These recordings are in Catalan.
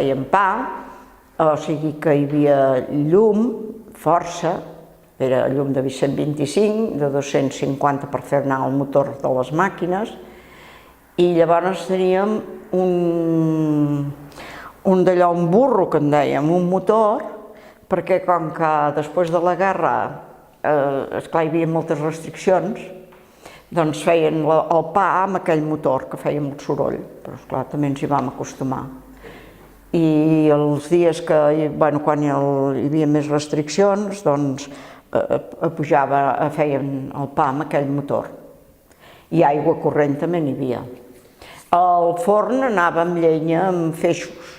feien pa, o sigui que hi havia llum, força, era llum de 125, de 250 per fer anar el motor de les màquines, i llavors teníem un d'allò, un burro, que en dèiem, un motor, perquè com que després de la guerra, esclar, hi havia moltes restriccions, doncs feien el pa amb aquell motor que feia molt soroll, però esclar, també ens hi vam acostumar. I els dies que, quan hi havia més restriccions, doncs feien el pa amb aquell motor. I aigua corrent també n'hi havia. El forn anava amb llenya, amb feixos.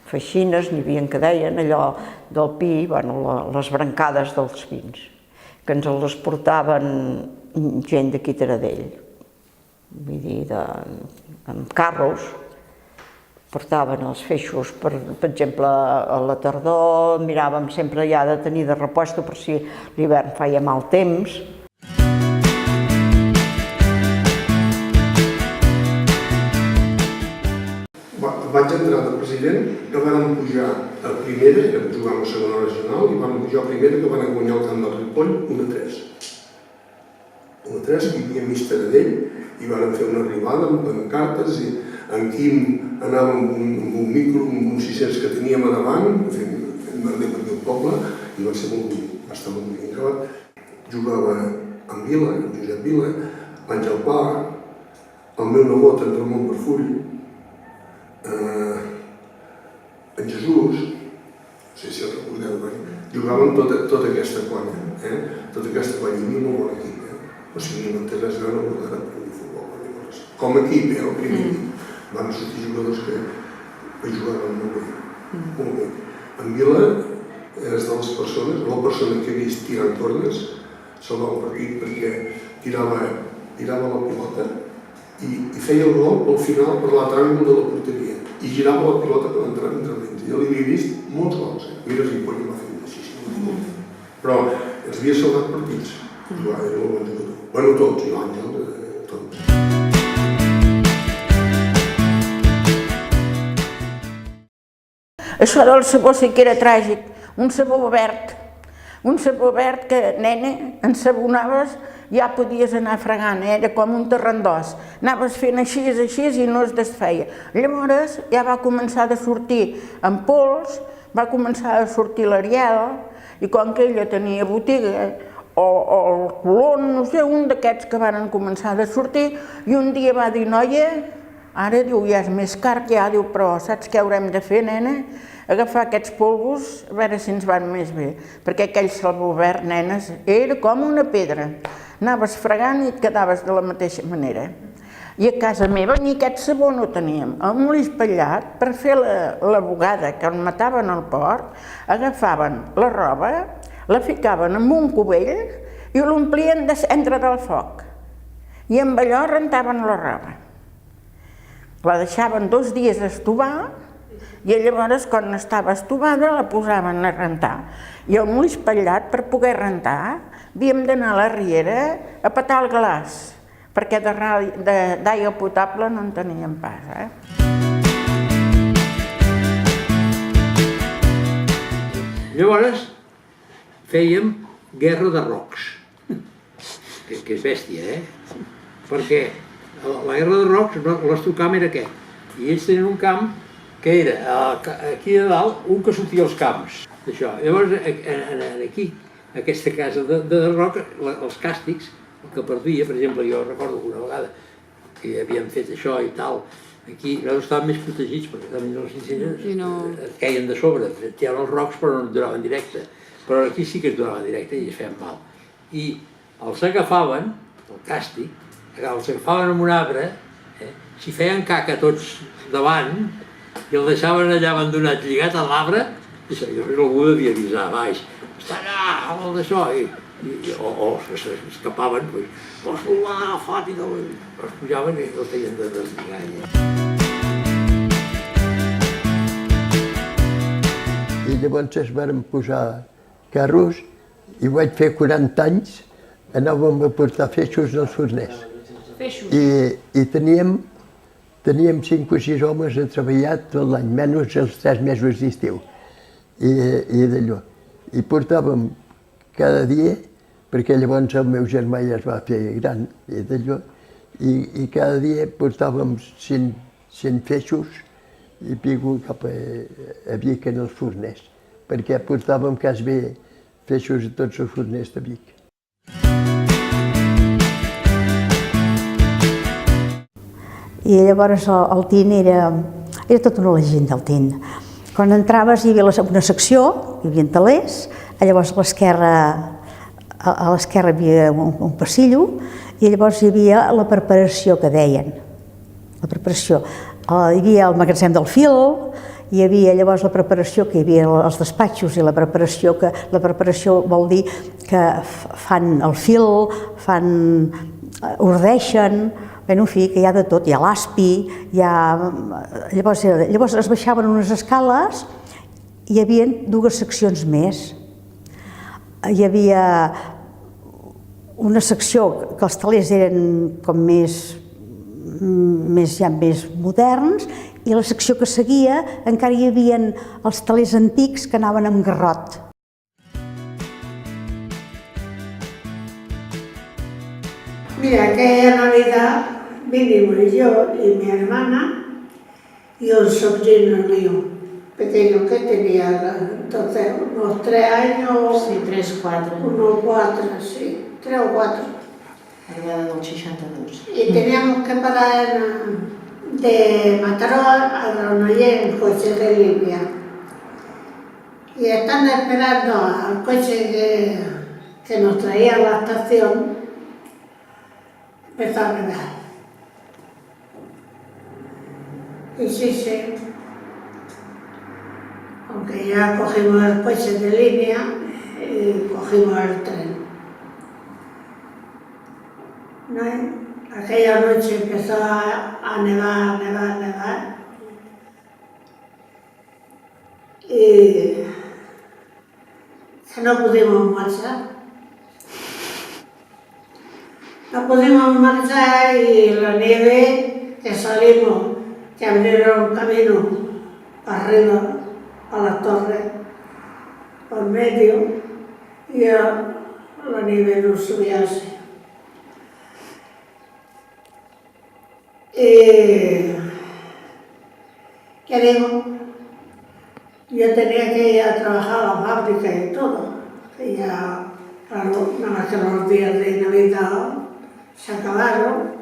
Feixines, n'hi havia que deien, allò del pi, les brancades dels pins, que ens les portaven gent d'aquí Taradell. Vull dir, amb carros, portaven els feixos, per exemple, a la tardor miràvem sempre ja de tenir de repuesto per si l'hivern feia mal temps. Vaig entrar de president, que van pujar a primera, que jugàvem a segona regional, i van pujar a primera, que van guanyar el camp del Ripoll 1-3. 1-3, que hi havia mig Taradell, i van fer una arribada amb pancartes, i en Quim anava amb un micro, amb uns 600 que teníem a davant, fent merder per el poble, i va ser molt bonic, va estar molt bonic. Jugava en Vila, en Josep Vila, Àngel Pla, el meu nebot, en Ramon Barfull, en Jesús, no sé si el recordeu, jugàvem tota aquesta colla, tota aquesta colla, hi havia molt bon equip, o sigui, no té res a veure amb el futbol. Com a equip, el primer equip, van sortir jugadors que jugaven molt bé, molt bé. En Vila és de les persones, la persona que he vist tirant cordes, salvar un partit perquè tirava la pilota i feia el gol al final per l'altre àngol de la porteria i girava la pilota per entrar entre dins. Jo l'havia vist molts gols, mira si Ripoll va fer així, però ens havia salvat partits. Era molt bon jugador. Bueno, tots, i l'Àngel, tots. Això del sabó sí que era tràgic, un sabó verd que, nena, ensabonaves, ja podies anar fregant, era com un terrandós, anaves fent així i no es desfeia. Llavors ja va començar a sortir en pols, va començar a sortir l'Ariel, i com que ella tenia botiga, o el Colón, no sé, un d'aquests que van començar a sortir, i un dia va dir, noia, ara, diu, ja és més car, ja, diu, però saps què haurem de fer, nena? Agafar aquests polvos, a veure si ens van més bé, perquè aquell sabó verd, nenes, era com una pedra. Anaves fregant i et quedaves de la mateixa manera. I a casa meva ni aquest sabó no teníem. El molí espatllat, per fer la bugada que on mataven al porc, agafaven la roba, la ficaven en un cubell i l'omplien de cendra del foc. I amb allò rentaven la roba. La deixaven 2 dies estovar i llavors, quan estava estovada, la posaven a rentar. I el molí espatllat, per poder rentar, havíem d'anar a la riera a petar el glaç, perquè d'aigua potable no en teníem pas. Llavors fèiem guerra de rocs, que és bèstia, perquè la guerra de rocs, l'estocam era aquest, i ells tenien un camp que era aquí a dalt un que sortia als camps. Llavors aquí, aquesta casa de roc, els càstigs, el que perdia, per exemple, jo recordo una vegada que havíem fet això i tal, aquí nosaltres estàvem més protegits perquè també els incendis et queien de sobre, et tiraven els rocs però no et donaven directe, però aquí sí que es donaven directe i es feien mal. I els agafaven, el càstig, els agafaven en un arbre, s'hi feien caca tots davant i el deixaven allà abandonat, lligat a l'arbre, i després algú devia avisar baix, està allà, el d'això, o s'escapaven, vols volar, agafat, i els pujaven i els feien de deslligar. I llavors es varen posar carros i vaig fer 40 anys, anàvem a portar feixos dels forners. I teníem teníem 5 o 6 homes a treballar tot l'any, menys els 3 mesos d'estiu. I d'allò. I portàvem cada dia, perquè llavors el meu germà ja es va fer gran, i d'allò, i cada dia portàvem 100 feixos i pico cap a Vic en els forners, perquè portàvem quasi feixos a tots els forners de Vic. I llavors el TIN era tota una llegenda, el TIN. Quan entraves hi havia una secció, hi havia talers, llavors a l'esquerra hi havia un passillo i llavors hi havia la preparació que deien. La preparació. Hi havia el magatzem del fil, hi havia llavors la preparació que hi havia els despatxos i la preparació vol dir que fan el fil, ordeixen, en fi, que hi ha de tot, hi ha l'aspi, llavors es baixaven unes escales i hi havia 2 seccions més. Hi havia una secció que els telers eren com més moderns i la secció que seguia encara hi havia els telers antics que anaven amb garrot. Mira, aquella Navidad vinimos yo y mi hermana y un sobrino mío, pequeño que tenía entonces unos 3 años. Sí, 3, 4. Unos 4, sí, 3 o 4. Arribada del 62. Y teníamos que parar de Mataró a Granollers en coche de línea. Y estando esperando al coche que nos traía a la estación, empezó a nevar. Y sí, aunque ya cogimos el coche de línea y cogimos el tren. ¿No? Aquella noche empezó a nevar. Y que no pudimos marchar. No pudimos marchar y la nieve que salimos, que abrieron camino para arriba, a la torre, por medio, y la nieve no subía así. ¿Qué digo? Yo tenía que ir a trabajar a la fábrica y todo. Y ya, claro, nada más que los días de Navidad se acabaron.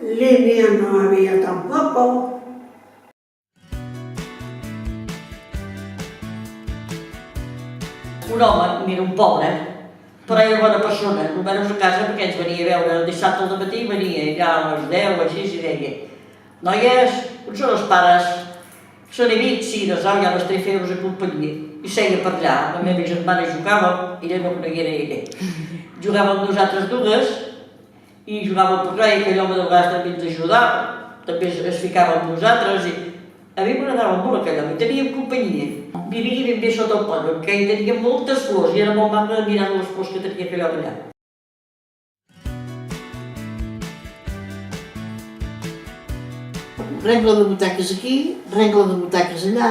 Línea no había tampoco. Un home, mira, un pobre, però era bona persona, només a casa perquè ens venia a veure el dissabte al matí, venia ja a les 10 o així i deia: noies, on són els pares? Són i mig, sí, doncs ja m'estaré fent-los a companyia. I seia per allà, la meva germana jugava, ella no coneguia ella. Jugava amb nosaltres dues i jugava al porrer, i aquell home de vegades també ens ajudava, també es ficava amb nosaltres i a mi m'agradava molt aquell home, teníem companyia. Vivia ben bé sota el pont, perquè hi tenia moltes flors i era molt maco de mirar les flors que tenia aquell home allà. Regla de butaques aquí, regla de butaques allà,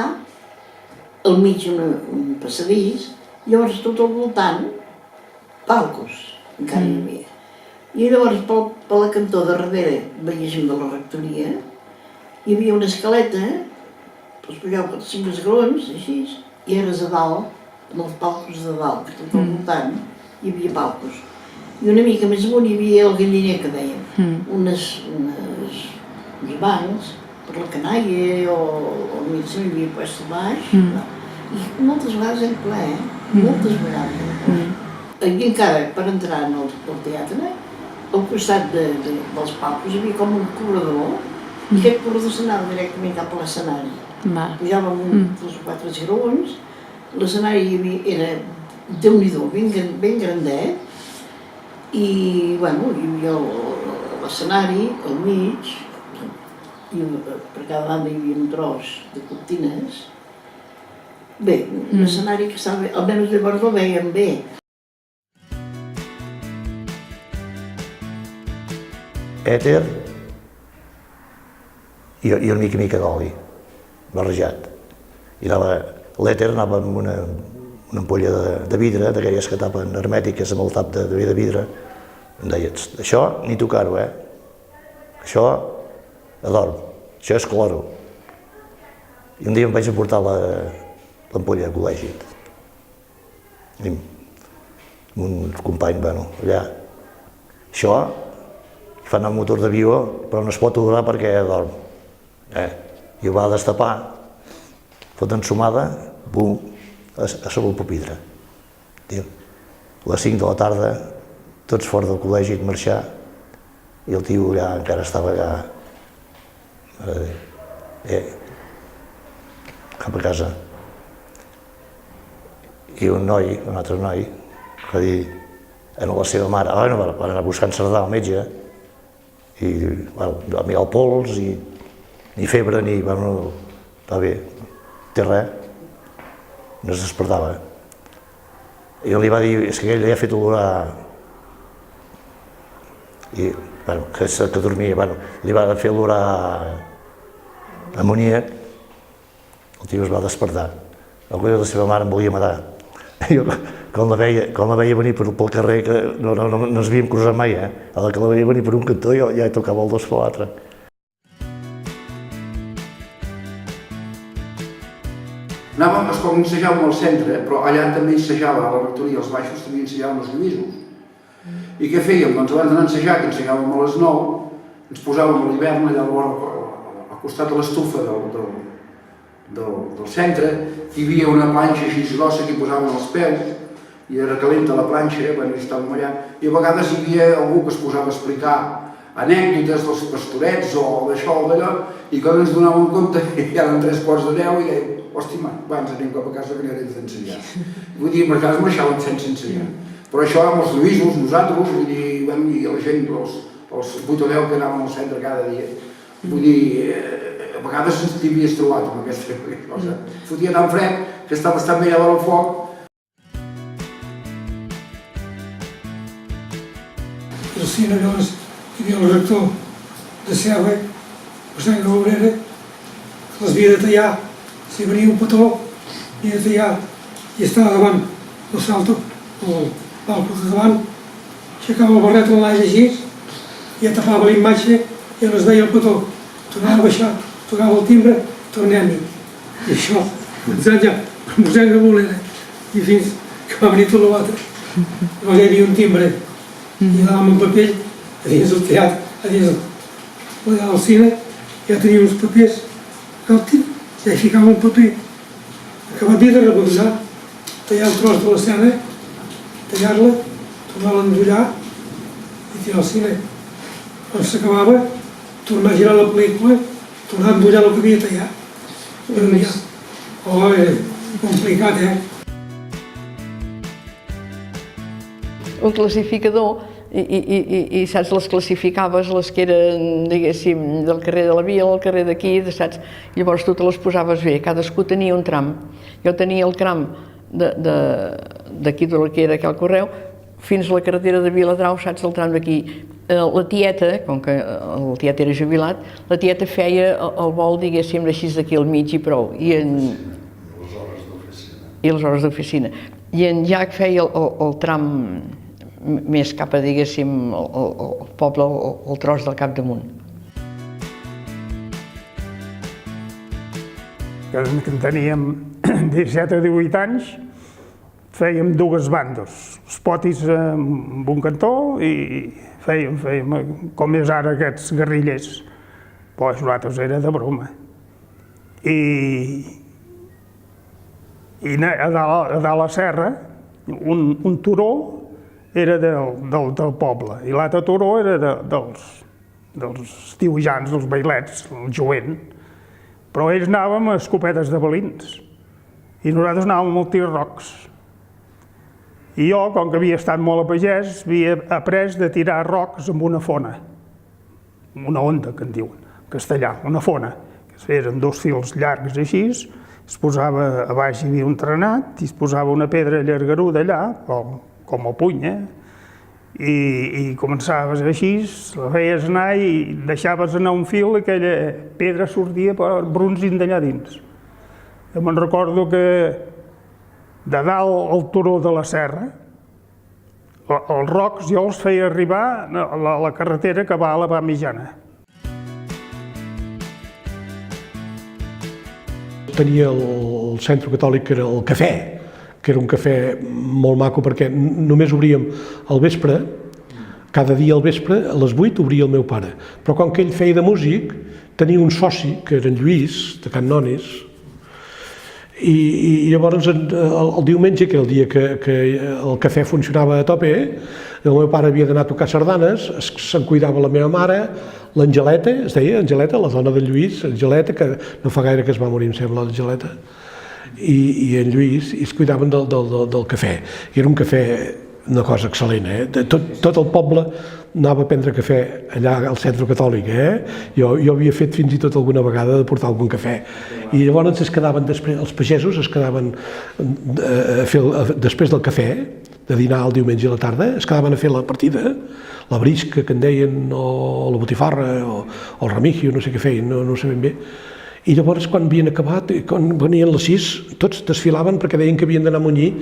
al mig un passadís, llavors tot al voltant, palcos, encara hi havia. I llavors per la cantó de darrere, veiéssim de la rectoria, hi havia una escaleta, es pujava per 5 esglaons, així, i eres a dalt, en els palcos de dalt, tot al voltant, hi havia palcos. I una mica més amunt hi havia el galliner, que dèiem, uns bancs per la canalla o al mig hi havia puesto baix, i moltes vegades era ple, moltes vegades. I encara, per entrar al teatre, al costat dels palcos hi havia com un corredor, i aquest corredor s'anava directament cap a l'escenari. Pujàvem uns 4 esglaons, l'escenari era déu-n'hi-do, ben grandet, i hi havia l'escenari al mig, i per cada banda hi havia un tros de cortines. Bé, un escenari que estava bé, almenys llavors el veiem bé. Èter i una mica d'oli barrejat. I l'èter anava amb una ampolla de vidre, d'aquelles que tapen hermètiques amb el tap de vidre. Em deia, això ni tocar-ho, això adorm, això és cloro. I un dia em vaig portar l'ampolla al col·legi. I amb un company, allà, això fa anar un motor d'avió, però no es pot aturar perquè dorm. I ho va destapar, fot ensumada, bum, a sobre el pupitre. A les 5 de la tarda, tots fora del col·legi, marxar, i el tio allà encara estava allà, cap a casa. I un altre noi, va dir a la seva mare, va anar a buscar en Cerdà, el metge, i va mirar el pols, i ni febre, ni... va bé, té res, no es despertava. I li va dir, és que ell li ha fet olorar, i, que dormia, li va fer olorar amoníac, el tio es va despertar. El colló de la seva mare em volia matar. Jo, quan la veia venir pel carrer, que no ens havíem cruzat mai, a la que la veia venir per un cantó, jo ja tocava el dos per l'altre. Anàvem, com ensejàvem al centre, però allà també ensejava, a la rectoria, als baixos també ensejàvem els lluïsos. I què fèiem? Doncs abans d'anar a ensejar, que ensejàvem a les 9, ens posàvem a l'hivern allà al costat de l'estufa del centre, hi havia una planxa així grossa que hi posàvem els peus, i era calenta la planxa, quan hi estàvem allà, i a vegades hi havia algú que es posava a explicar anècdotes dels pastorets o d'això o d'allò, i quan ens donàvem compte que ja eren 3:45 i dèiem, hòstia, abans anem cap a casa que anirem d'ensenyar. Vull dir, a vegades marxàvem sense ensenyar. Però això amb els lluïsos, nosaltres, vull dir, i la gent, els 8 o 10 que anàvem al centre cada dia, vull dir, a vegades ens t'hi havies trobat amb aquesta cosa. Fotia tan fred que estaves tan bé allà al foc. El cine, llavors, hi havia el rector de Serra, José Obrera, que les havia de tallar. Si venia un petó, havia de tallar i estava davant del salto, el balcó de davant, aixecava el barret en l'aix així, i ja tapava la imatge i on es veia el petó. Tornava a baixar, tocava el timbre, tornem-hi. I això, començant ja per Mossèn Gabolera, i fins que va venir tot l'altre. Llavors hi havia un timbre, i anàvem en paper a dins del teatre, a dins del cine, ja tenia uns papers, ja hi ficava un paper. Acabat de rebobnar, tallar el tros de l'escena, tallar-la, tornar-la a endollar i tirar al cine. Quan s'acabava, tornar a girar la pel·lícula, tornar a endollar el que havia tallat. Oh, era complicat, Un classificador, i saps, les classificaves, les que eren, diguéssim, del carrer de la Vila, al carrer d'aquí, saps? Llavors tu te les posaves bé, cadascú tenia un tram. Jo tenia el tram d'aquí, del que era aquí al Correu, fins a la carretera de Viladrau, saps, el tram d'aquí. La tieta, com que el tiet era jubilat, la tieta feia el vol, diguéssim, així d'aquí al mig i prou. I les hores d'oficina. I en Jack feia el tram més cap a, diguéssim, el poble, el tros del capdamunt. Quan teníem 17 o 18 anys, fèiem dues bandes, els potis en un cantó i fèiem com és ara aquests guerrillers. Doncs nosaltres era de broma. I a dalt a la serra, un turó era del poble i l'altre turó era dels estiuejants, dels bailets, el jovent. Però ells anàvem a escopetes de balins i nosaltres anàvem al tir-rocs. I jo, com que havia estat molt a pagès, havia après de tirar rocs amb una fona, una onda, que en diuen, en castellà, una fona, que eren dos fils llargs així, es posava, a baix hi havia un trenat i es posava una pedra llargaruda allà, com el puny, i començaves així, la feies anar i deixaves anar un fil i aquella pedra sortia per brunzint d'allà dins. Jo me'n recordo que de dalt al turó de la serra, els rocs jo els feia arribar a la carretera que va a la Vall Mitjana. Tenia el centre catòlic que era el cafè, que era un cafè molt maco perquè només obríem al vespre, cada dia al vespre, a les 8 obria el meu pare. Però com que ell feia de músic, tenia un soci, que era en Lluís, de Can Nonis, i llavors el diumenge, que era el dia que el cafè funcionava a tope, el meu pare havia d'anar a tocar sardanes, se'n cuidava la meva mare, l'Angeleta, es deia Angeleta, la dona de Lluís, Angeleta, que no fa gaire que es va morir, em sembla, l'Angeleta, i en Lluís, i es cuidaven del cafè. I era un cafè, una cosa excel·lent, tot el poble anava a prendre cafè allà al centre catòlic, Jo havia fet fins i tot alguna vegada de portar algun cafè. I llavors es quedaven després, els pagesos es quedaven després del cafè, de dinar el diumenge a la tarda, es quedaven a fer la partida, la brisca que en deien, o la botifarra, o el remigio, no sé què feien, no sé ben bé. I llavors, quan havien acabat, quan venien les 6, tots desfilaven perquè deien que havien d'anar a munyir.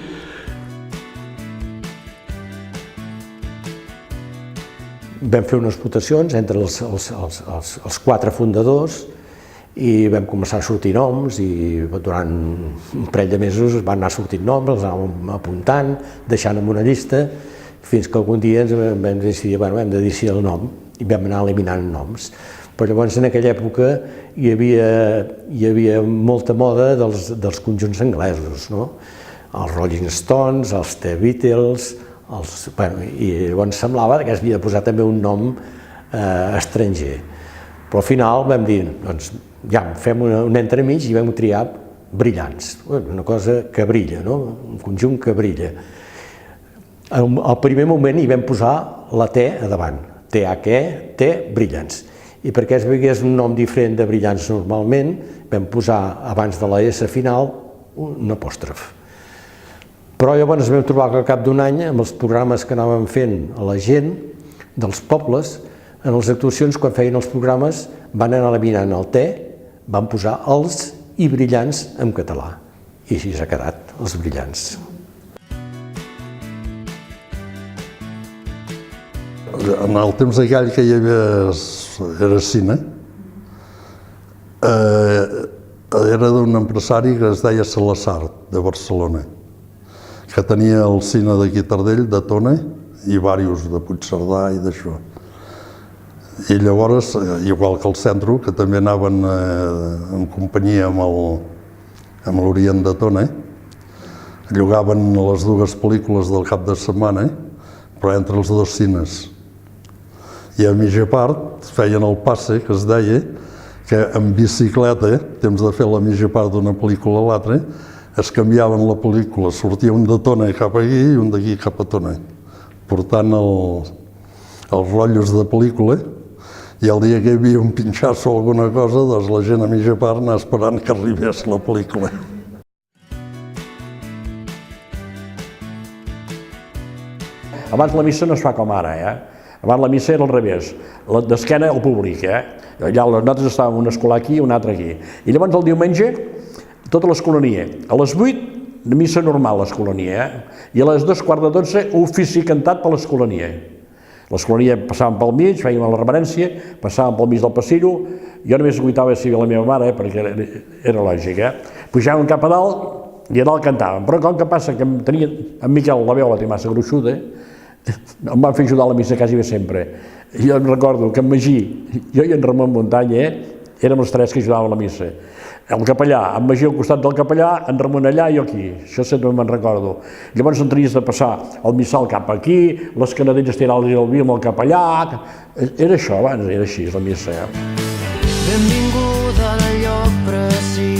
Vam fer unes votacions entre els 4 fundadors i vam començar a sortir noms i durant un parell de mesos van anar sortint noms, els anàvem apuntant, deixant en una llista, fins que algun dia ens vam decidir, hem de decidir el nom i vam anar eliminant noms. Però llavors en aquella època hi havia molta moda dels conjunts anglesos, els Rolling Stones, els The Beatles, i llavors semblava que s'havia de posar també un nom estranger. Però al final vam dir, doncs ja, fem un entremig i vam triar Brillants, una cosa que brilla, un conjunt que brilla. Al primer moment hi vam posar la T a davant, T-H-E, T, Brillants. I perquè es veiés un nom diferent de Brillants normalment, vam posar abans de la S final un apòstrof. Però llavors ens vam trobar que al cap d'un any, amb els programes que anàvem fent a la gent dels pobles, en les actuacions, quan feien els programes, van anar eliminant el T, van posar els i Brillants en català. I així s'ha quedat, els Brillants. En el temps aquell que hi havia era cine, era d'un empresari que es deia Salazar, de Barcelona, que tenia el cine d'aquí Tardell, de Tona, i diversos de Puigcerdà i d'això. I llavors, igual que el centre, que també anaven en companyia amb l'Orient de Tona, llogaven les 2 pel·lícules del cap de setmana, però entre els 2 cines. I a mitja part feien el passe, que es deia, que en bicicleta, temps de fer la mitja part d'una pel·lícula a l'altra, es canviaven la pel·lícula, sortia un de Tona cap aquí i un d'aquí cap a Tona, portant els rotllos de pel·lícula, i el dia que hi havia un pinxasso o alguna cosa, doncs la gent a mitja part anava esperant que arribés la pel·lícula. Abans la missa no es fa com ara, Abans la missa era al revés, d'esquena al públic, Allà nosaltres estàvem un escolar aquí i un altre aquí. I llavors el diumenge, tota l'escolania. A les 8, missa normal l'escolania, I a les 2:15, ofici cantat per l'escolania. L'escolania passàvem pel mig, fèiem la reverència, passàvem pel mig del passillo, jo només escoltava si la meva mare, perquè era lògic, Pujàvem cap a dalt i a dalt cantàvem, però com que passa que tenia en Miquel la veu la té massa gruixuda, em van fer ajudar a la missa quasi bé sempre. Jo em recordo que en Magí, jo i en Ramon Muntanya, érem els 3 que ajudàvem a la missa. El capellà, en Magí al costat del capellà, en Ramon allà i jo aquí. Això sempre me'n recordo. Llavors en tenies de passar el missal cap aquí, les canadells tirar-li el vi amb el capellà. Era això abans, era així la missa. Benvinguda al lloc precis